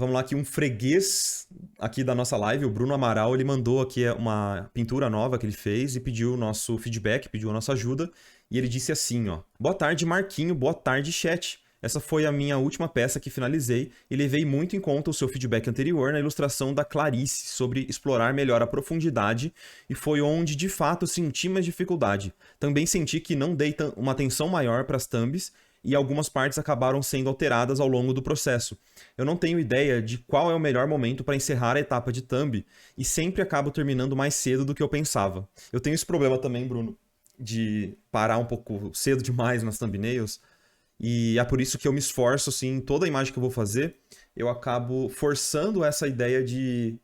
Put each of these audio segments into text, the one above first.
vamos lá, que um freguês aqui da nossa live, o Bruno Amaral, ele mandou aqui uma pintura nova que ele fez e pediu o nosso feedback, pediu a nossa ajuda. E ele disse assim, ó: Boa tarde, Marquinho, boa tarde, chat. Essa foi a minha última peça que finalizei e levei muito em conta o seu feedback anterior na ilustração da Clarice sobre explorar melhor a profundidade e foi onde de fato senti mais dificuldade. Também senti que não dei uma atenção maior para as thumbs e algumas partes acabaram sendo alteradas ao longo do processo. Eu não tenho ideia de qual é o melhor momento para encerrar a etapa de thumb e sempre acabo terminando mais cedo do que eu pensava. Eu tenho esse problema também, Bruno, de parar um pouco cedo demais nas thumbnails. E é por isso que eu me esforço, assim, em toda a imagem que eu vou fazer, eu acabo forçando essa ideia de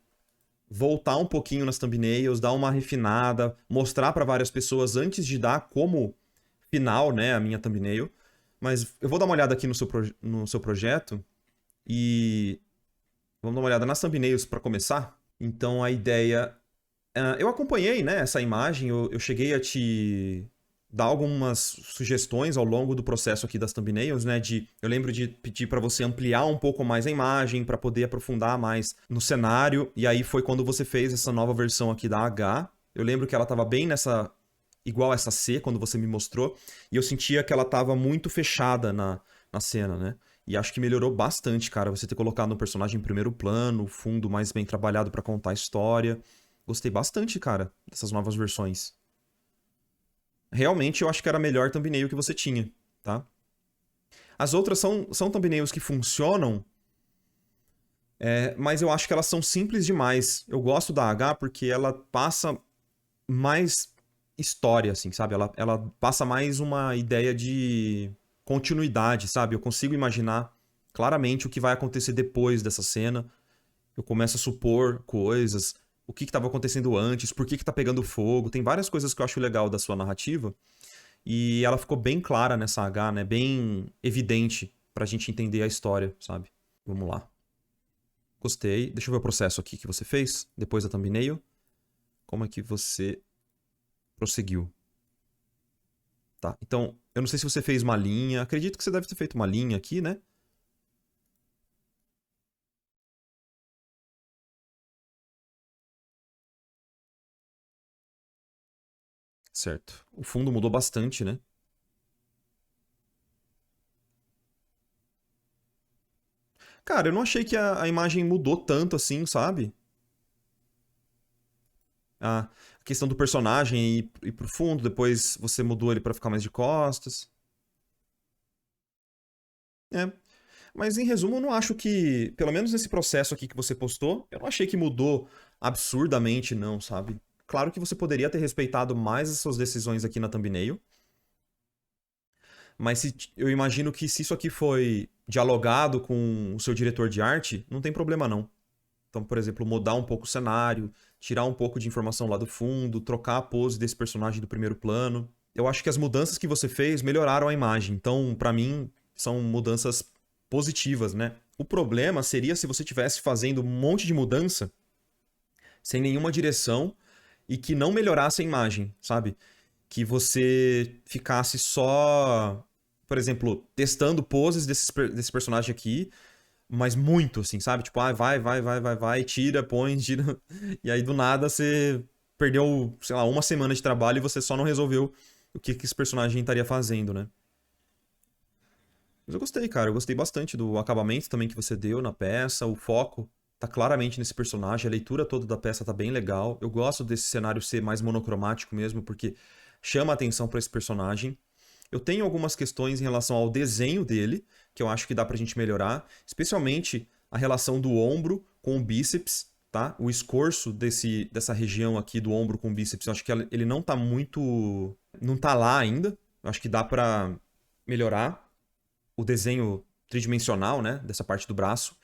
voltar um pouquinho nas thumbnails, dar uma refinada, mostrar para várias pessoas antes de dar como final, né, a minha thumbnail. Mas eu vou dar uma olhada aqui no seu projeto e vamos dar uma olhada nas thumbnails para começar. Então a ideia... eu acompanhei, né, essa imagem, eu cheguei a te dar algumas sugestões ao longo do processo aqui das thumbnails, né? Eu lembro de pedir para você ampliar um pouco mais a imagem, para poder aprofundar mais no cenário. E aí foi quando você fez essa nova versão aqui da H. Eu lembro que ela estava bem nessa... igual essa C, quando você me mostrou. E eu sentia que ela estava muito fechada na cena, né? E acho que melhorou bastante, cara. Você ter colocado um personagem em primeiro plano, o fundo mais bem trabalhado para contar a história. Gostei bastante, cara, dessas novas versões. Realmente eu acho que era a melhor thumbnail que você tinha, tá? As outras são thumbnails que funcionam, mas eu acho que elas são simples demais. Eu gosto da H porque ela passa mais história, assim, sabe? Ela passa mais uma ideia de continuidade, sabe? Eu consigo imaginar claramente o que vai acontecer depois dessa cena. Eu começo a supor coisas, o que estava acontecendo antes, por que tá pegando fogo. Tem várias coisas que eu acho legal da sua narrativa. E ela ficou bem clara nessa H, né? Bem evidente pra gente entender a história, sabe? Vamos lá. Gostei. Deixa eu ver o processo aqui que você fez, depois da thumbnail. Como é que você prosseguiu? Tá, então, eu não sei se você fez uma linha. Acredito que você deve ter feito uma linha aqui, né? Certo. O fundo mudou bastante, né? Cara, eu não achei que a imagem mudou tanto assim, sabe? A questão do personagem ir pro fundo, depois você mudou ele pra ficar mais de costas. É. Mas em resumo, eu não acho que, pelo menos nesse processo aqui que você postou, eu não achei que mudou absurdamente, não, sabe? Claro que você poderia ter respeitado mais as suas decisões aqui na thumbnail. Mas eu imagino que se isso aqui foi dialogado com o seu diretor de arte, não tem problema não. Então, por exemplo, mudar um pouco o cenário, tirar um pouco de informação lá do fundo, trocar a pose desse personagem do primeiro plano. Eu acho que as mudanças que você fez melhoraram a imagem. Então, pra mim, são mudanças positivas, né? O problema seria se você estivesse fazendo um monte de mudança sem nenhuma direção e que não melhorasse a imagem, sabe? Que você ficasse só, por exemplo, testando poses desse personagem aqui, mas muito, assim, sabe? Tipo, vai, tira, põe, tira. E aí do nada você perdeu, sei lá, uma semana de trabalho e você só não resolveu o que esse personagem estaria fazendo, né? Mas eu gostei, cara. Eu gostei bastante do acabamento também que você deu na peça. O foco tá claramente nesse personagem. A leitura toda da peça tá bem legal. Eu gosto desse cenário ser mais monocromático mesmo, porque chama a atenção para esse personagem. Eu tenho algumas questões em relação ao desenho dele, que eu acho que dá pra gente melhorar. Especialmente a relação do ombro com o bíceps, tá? O escorço dessa região aqui do ombro com o bíceps, eu acho que ele não tá muito... não tá lá ainda. Eu acho que dá pra melhorar o desenho tridimensional, né, dessa parte do braço.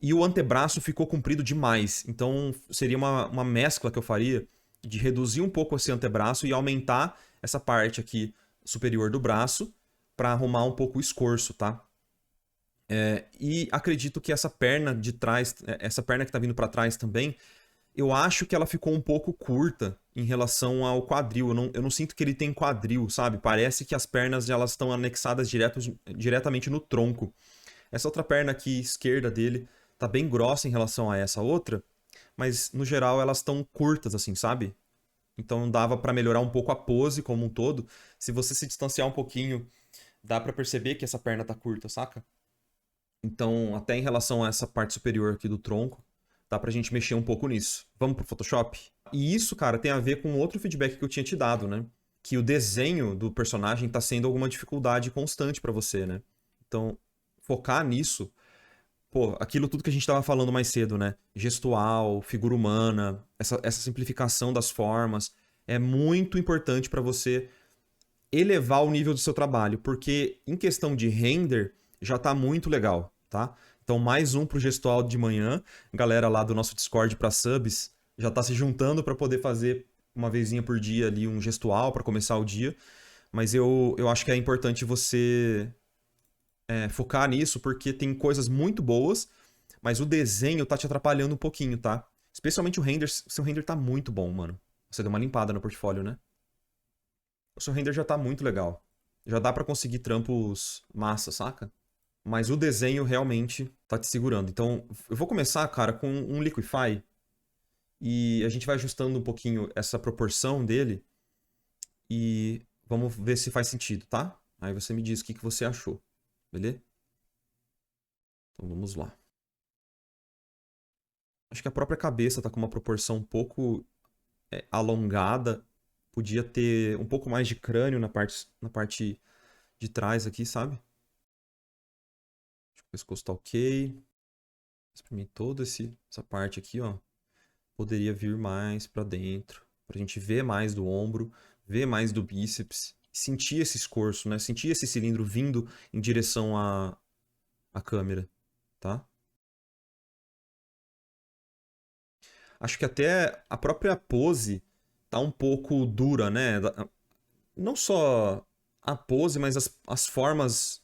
E o antebraço ficou comprido demais. Então seria uma mescla que eu faria de reduzir um pouco esse antebraço e aumentar essa parte aqui superior do braço para arrumar um pouco o escorço, tá? E acredito que essa perna de trás, essa perna que tá vindo para trás também, eu acho que ela ficou um pouco curta em relação ao quadril. Eu não sinto que ele tem quadril, sabe? Parece que as pernas elas estão anexadas diretamente no tronco. Essa outra perna aqui esquerda dele tá bem grossa em relação a essa outra, mas no geral elas estão curtas, assim, sabe? Então dava pra melhorar um pouco a pose como um todo. Se você se distanciar um pouquinho, dá pra perceber que essa perna tá curta, saca? Então, até em relação a essa parte superior aqui do tronco, dá pra gente mexer um pouco nisso. Vamos pro Photoshop? E isso, cara, tem a ver com outro feedback que eu tinha te dado, né? Que o desenho do personagem tá sendo alguma dificuldade constante pra você, né? Então, focar nisso, pô, aquilo tudo que a gente tava falando mais cedo, né? Gestual, figura humana, essa simplificação das formas, é muito importante pra você elevar o nível do seu trabalho, porque em questão de render já tá muito legal, tá? Então mais um pro gestual de manhã, galera lá do nosso Discord para subs já tá se juntando para poder fazer uma vezinha por dia ali um gestual para começar o dia, mas eu acho que é importante você focar nisso porque tem coisas muito boas, mas o desenho tá te atrapalhando um pouquinho, tá? Especialmente o render, seu render tá muito bom, mano. Você deu uma limpada no portfólio, né? O seu render já tá muito legal. Já dá pra conseguir trampos massa, saca? Mas o desenho realmente tá te segurando. Então, eu vou começar, cara, com um Liquify e a gente vai ajustando um pouquinho essa proporção dele e vamos ver se faz sentido, tá? Aí você me diz o que que você achou, beleza? Então vamos lá. Acho que a própria cabeça tá com uma proporção um pouco alongada. Podia ter um pouco mais de crânio na parte de trás aqui, sabe? O pescoço tá ok. Mas pra mim, toda essa parte aqui, ó, poderia vir mais pra dentro. Pra gente ver mais do ombro, ver mais do bíceps. Sentir esse escorço, né? Sentir esse cilindro vindo em direção à câmera, tá? Acho que até a própria pose tá um pouco dura, né? Não só a pose, mas as formas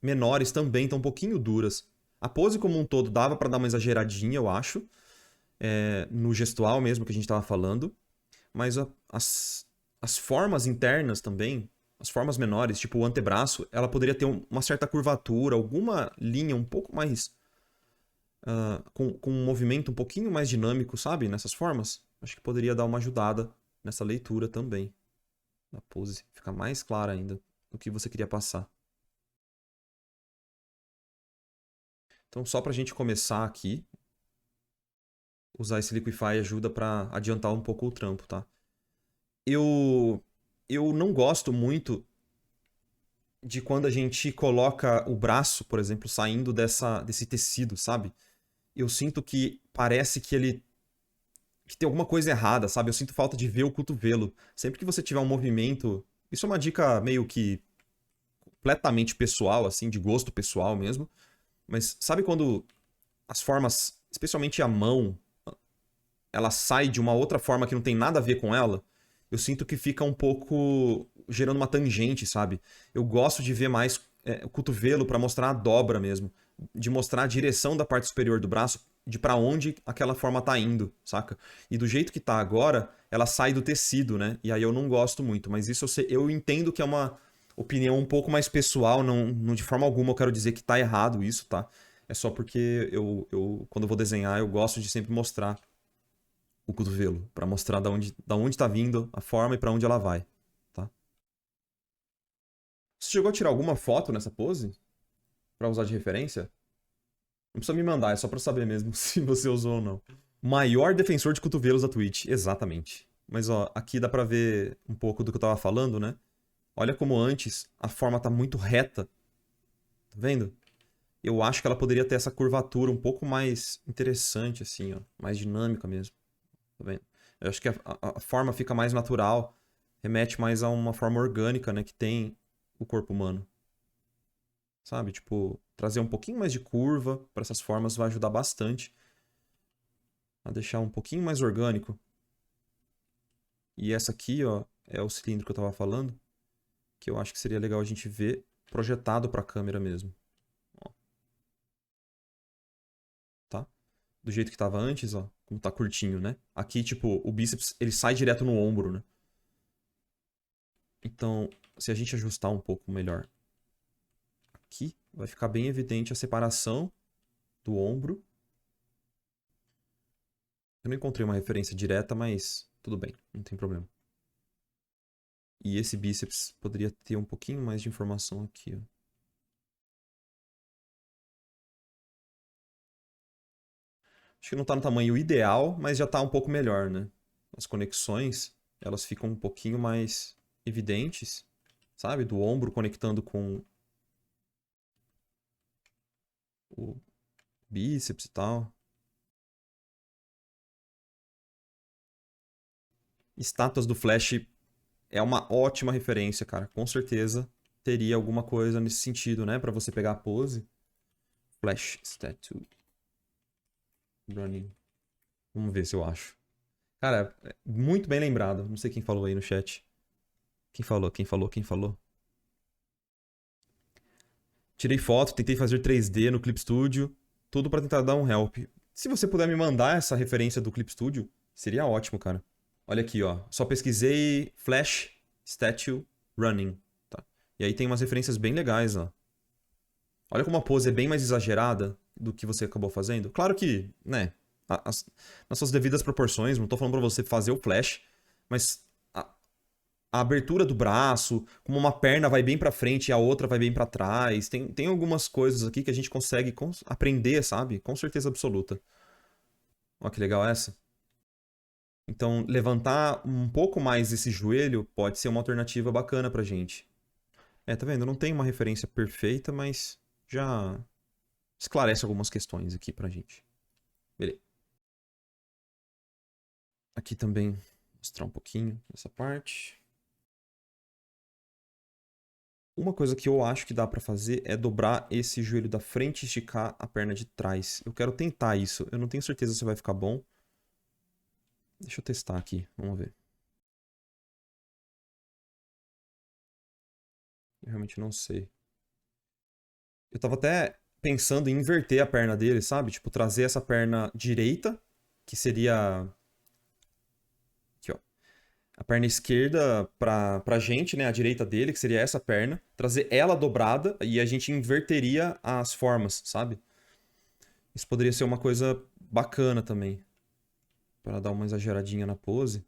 menores também estão um pouquinho duras. A pose como um todo dava pra dar uma exageradinha, eu acho. No gestual mesmo que a gente tava falando. Mas as formas internas também, as formas menores, tipo o antebraço, ela poderia ter uma certa curvatura, alguma linha um pouco mais. Com um movimento um pouquinho mais dinâmico, sabe? Nessas formas. Acho que poderia dar uma ajudada nessa leitura também. Da pose. Ficar mais clara ainda do que você queria passar. Então, só pra gente começar aqui, usar esse Liquify ajuda pra adiantar um pouco o trampo, tá? Eu, eu não gosto muito de quando a gente coloca o braço, por exemplo, saindo desse tecido, sabe? Eu sinto que parece que tem alguma coisa errada, sabe? Eu sinto falta de ver o cotovelo. Sempre que você tiver um movimento, isso é uma dica meio que completamente pessoal, assim, de gosto pessoal mesmo. Mas sabe quando as formas, especialmente a mão, ela sai de uma outra forma que não tem nada a ver com ela? Eu sinto que fica um pouco gerando uma tangente, sabe? Eu gosto de ver mais o cotovelo pra mostrar a dobra mesmo, de mostrar a direção da parte superior do braço, de pra onde aquela forma tá indo, saca? E do jeito que tá agora, ela sai do tecido, né? E aí eu não gosto muito, mas isso eu entendo que é uma opinião um pouco mais pessoal, não de forma alguma eu quero dizer que tá errado isso, tá? É só porque quando eu vou desenhar, eu gosto de sempre mostrar o cotovelo, pra mostrar da onde tá vindo a forma e pra onde ela vai, tá? Você chegou a tirar alguma foto nessa pose pra usar de referência? Não precisa me mandar, é só pra eu saber mesmo se você usou ou não. Maior defensor de cotovelos da Twitch, exatamente. Mas ó, aqui dá pra ver um pouco do que eu tava falando, né? Olha como antes a forma tá muito reta, tá vendo? Eu acho que ela poderia ter essa curvatura um pouco mais interessante, assim, ó, mais dinâmica mesmo, tá vendo? Eu acho que a forma fica mais natural, remete mais a uma forma orgânica, né, que tem o corpo humano. Sabe? Tipo, trazer um pouquinho mais de curva para essas formas vai ajudar bastante a deixar um pouquinho mais orgânico. E essa aqui, ó, é o cilindro que eu tava falando, que eu acho que seria legal a gente ver projetado para a câmera mesmo. Ó, tá? Do jeito que tava antes, ó, como tá curtinho, né? Aqui, tipo, o bíceps, ele sai direto no ombro, né? Então, se a gente ajustar um pouco melhor aqui, vai ficar bem evidente a separação do ombro Eu não encontrei uma referência direta, mas tudo bem, não tem problema. E esse bíceps poderia ter um pouquinho mais de informação aqui, ó. Acho que não tá no tamanho ideal, mas já tá um pouco melhor, né? As conexões, elas ficam um pouquinho mais evidentes, sabe? Do ombro conectando com o bíceps e tal. Estátuas do Flash é uma ótima referência, cara. Com certeza teria alguma coisa nesse sentido, né? Pra você pegar a pose. Flash Statue Running. Vamos ver se eu acho. Cara, muito bem lembrado. Não sei quem falou aí no chat. Quem falou? Quem falou? Quem falou? Tirei foto, tentei fazer 3D no Clip Studio. Tudo pra tentar dar um help. Se você puder me mandar essa referência do Clip Studio, seria ótimo, cara. Olha aqui, ó. Só pesquisei Flash Statue Running. Tá? E aí tem umas referências bem legais, ó. Olha como a pose é bem mais exagerada do que você acabou fazendo. Claro que, né, nas suas devidas proporções, não tô falando pra você fazer o flash, mas a abertura do braço, como uma perna vai bem pra frente e a outra vai bem pra trás, tem algumas coisas aqui que a gente consegue aprender, sabe? Com certeza absoluta. Olha que legal essa. Então, levantar um pouco mais esse joelho pode ser uma alternativa bacana pra gente. É, tá vendo? Não tem uma referência perfeita, mas já esclarece algumas questões aqui pra gente. Beleza. Aqui também mostrar um pouquinho dessa parte. Uma coisa que eu acho que dá pra fazer é dobrar esse joelho da frente e esticar a perna de trás. Eu quero tentar isso. Eu não tenho certeza se vai ficar bom. Deixa eu testar aqui. Vamos ver. Eu realmente não sei. Eu tava até pensando em inverter a perna dele, sabe? Tipo, trazer essa perna direita, que seria aqui, ó. A perna esquerda pra gente, né? A direita dele, que seria essa perna. Trazer ela dobrada e a gente inverteria as formas, sabe? Isso poderia ser uma coisa bacana também. Para dar uma exageradinha na pose.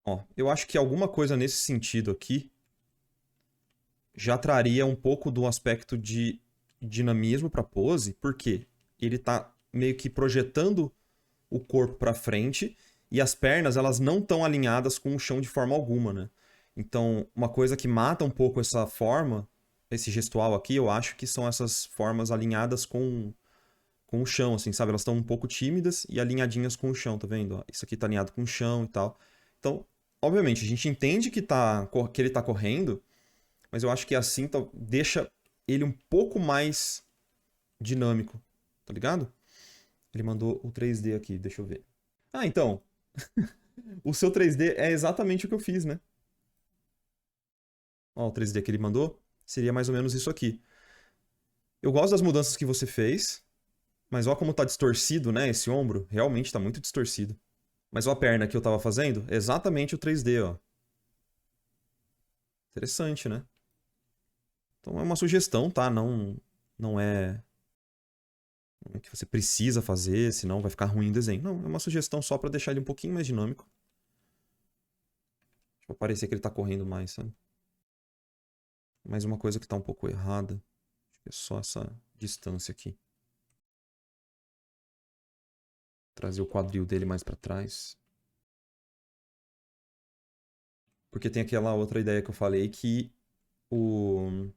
Ó, eu acho que alguma coisa nesse sentido aqui já traria um pouco do aspecto de dinamismo para pose, porque ele tá meio que projetando o corpo para frente e as pernas elas não estão alinhadas com o chão de forma alguma, né? Então, uma coisa que mata um pouco essa forma, esse gestual aqui, eu acho que são essas formas alinhadas com o chão, assim, sabe? Elas estão um pouco tímidas e alinhadinhas com o chão, tá vendo? Ó, isso aqui tá alinhado com o chão e tal. Então, obviamente, a gente entende que ele tá correndo, mas eu acho que assim deixa ele um pouco mais dinâmico, tá ligado? Ele mandou o 3D aqui, deixa eu ver. Ah, então, o seu 3D é exatamente o que eu fiz, né? Ó, o 3D que ele mandou seria mais ou menos isso aqui. Eu gosto das mudanças que você fez, mas ó como tá distorcido, né? Esse ombro realmente tá muito distorcido. Mas ó a perna que eu tava fazendo, exatamente o 3D, ó. Interessante, né? Então é uma sugestão, tá? Não é que você precisa fazer, senão vai ficar ruim o desenho. Não, é uma sugestão só pra deixar ele um pouquinho mais dinâmico. Tipo, parecer que ele tá correndo mais, sabe? Mas uma coisa que tá um pouco errada, acho que é só essa distância aqui. Trazer o quadril dele mais pra trás. Porque tem aquela outra ideia que eu falei que o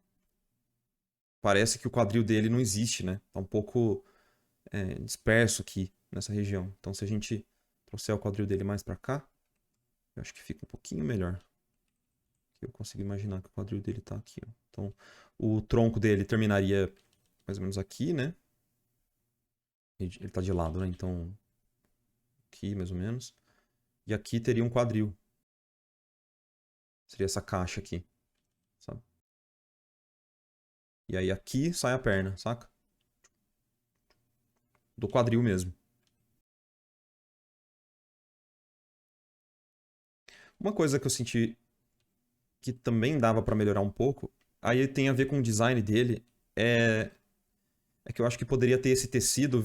parece que o quadril dele não existe, né? Tá um pouco disperso aqui nessa região. Então, se a gente trouxer o quadril dele mais pra cá, eu acho que fica um pouquinho melhor. Eu consigo imaginar que o quadril dele tá aqui, ó. Então, o tronco dele terminaria mais ou menos aqui, né? Ele tá de lado, né? Então, aqui mais ou menos. E aqui teria um quadril. Seria essa caixa aqui, sabe? E aí aqui sai a perna, saca? Do quadril mesmo. Uma coisa que eu senti que também dava pra melhorar um pouco aí tem a ver com o design dele. É, é que eu acho que poderia ter esse tecido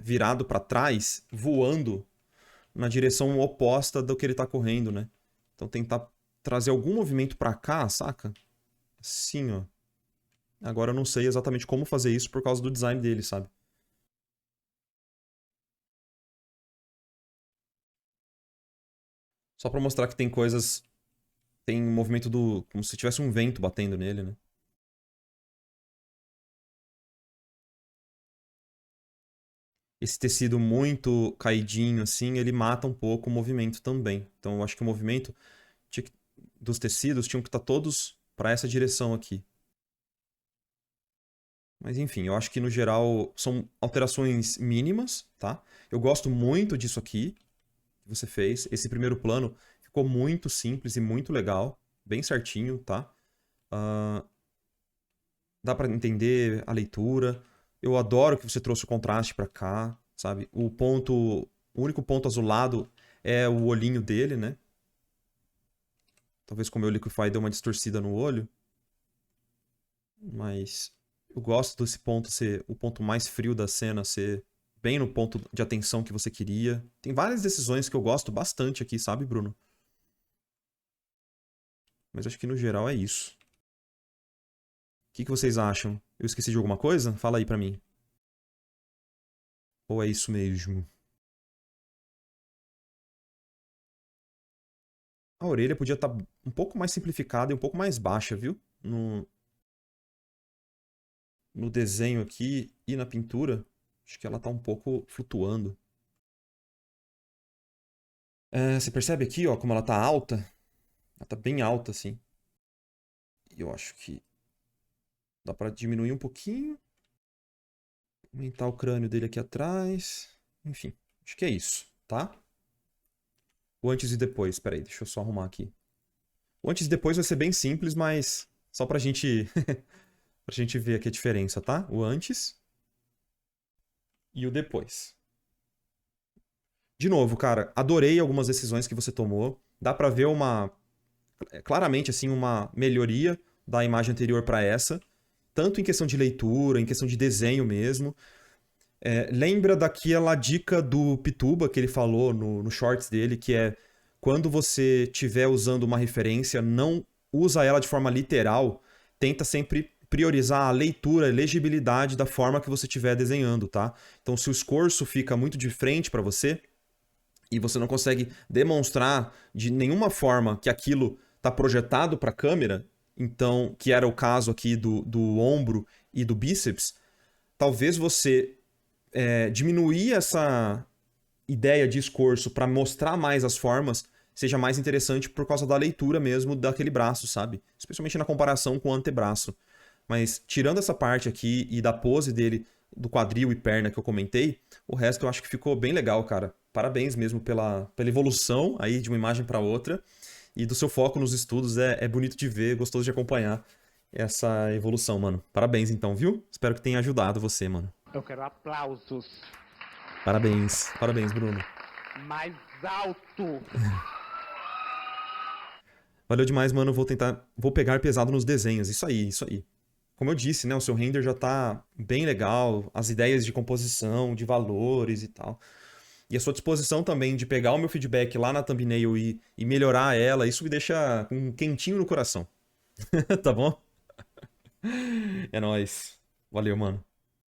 virado pra trás, voando na direção oposta do que ele tá correndo, né? Então tentar trazer algum movimento pra cá, saca? Assim, ó. Agora eu não sei exatamente como fazer isso por causa do design dele, sabe? Só pra mostrar que tem coisas. Tem um movimento do. Como se tivesse um vento batendo nele, né? Esse tecido muito caidinho, assim, ele mata um pouco o movimento também. Então eu acho que o movimento dos tecidos tinham que estar todos pra essa direção aqui. Mas enfim, eu acho que no geral são alterações mínimas, tá? Eu gosto muito disso aqui que você fez. Esse primeiro plano ficou muito simples e muito legal, bem certinho, tá? Ah, dá pra entender a leitura. Eu adoro que você trouxe o contraste pra cá, sabe? O único ponto azulado é o olhinho dele, né? Talvez como o meu Liquify deu uma distorcida no olho, mas eu gosto desse ponto ser o ponto mais frio da cena, ser bem no ponto de atenção que você queria. Tem várias decisões que eu gosto bastante aqui, sabe, Bruno? Mas acho que no geral é isso. O que vocês acham? Eu esqueci de alguma coisa? Fala aí pra mim. Ou é isso mesmo? A orelha podia estar um pouco mais simplificada e um pouco mais baixa, viu? No desenho aqui e na pintura, acho que ela tá um pouco flutuando. É, você percebe aqui, ó, como ela tá alta? Ela tá bem alta, assim. E eu acho que dá pra diminuir um pouquinho. Aumentar o crânio dele aqui atrás. Enfim, acho que é isso, tá? O antes e depois. Pera aí, deixa eu só arrumar aqui. O antes e depois vai ser bem simples, mas só pra gente, pra gente ver aqui a diferença, tá? O antes e o depois. De novo, cara, adorei algumas decisões que você tomou. Dá pra ver claramente assim uma melhoria da imagem anterior para essa, tanto em questão de leitura, em questão de desenho mesmo. Lembra daquela dica do Pituba que ele falou no shorts dele, que é quando você estiver usando uma referência, não usa ela de forma literal, tenta sempre priorizar a leitura, a legibilidade da forma que você estiver desenhando, tá? Então, se o escorço fica muito de frente para você e você não consegue demonstrar de nenhuma forma que aquilo está projetado para a câmera, então, que era o caso aqui do ombro e do bíceps, talvez você diminuir essa ideia de escorço para mostrar mais as formas seja mais interessante por causa da leitura mesmo daquele braço, sabe? Especialmente na comparação com o antebraço. Mas tirando essa parte aqui e da pose dele, do quadril e perna que eu comentei, o resto eu acho que ficou bem legal, cara. Parabéns mesmo pela evolução aí de uma imagem para outra. E do seu foco nos estudos é bonito de ver, gostoso de acompanhar essa evolução, mano. Parabéns então, viu? Espero que tenha ajudado você, mano. Eu quero aplausos. Parabéns. Parabéns, Bruno. Mais alto. Valeu demais, mano. Vou pegar pesado nos desenhos. Isso aí, isso aí. Como eu disse, né? O seu render já tá bem legal. As ideias de composição, de valores e tal. E a sua disposição também de pegar o meu feedback lá na thumbnail e melhorar ela, isso me deixa com um quentinho no coração. Tá bom? É nóis. Valeu, mano.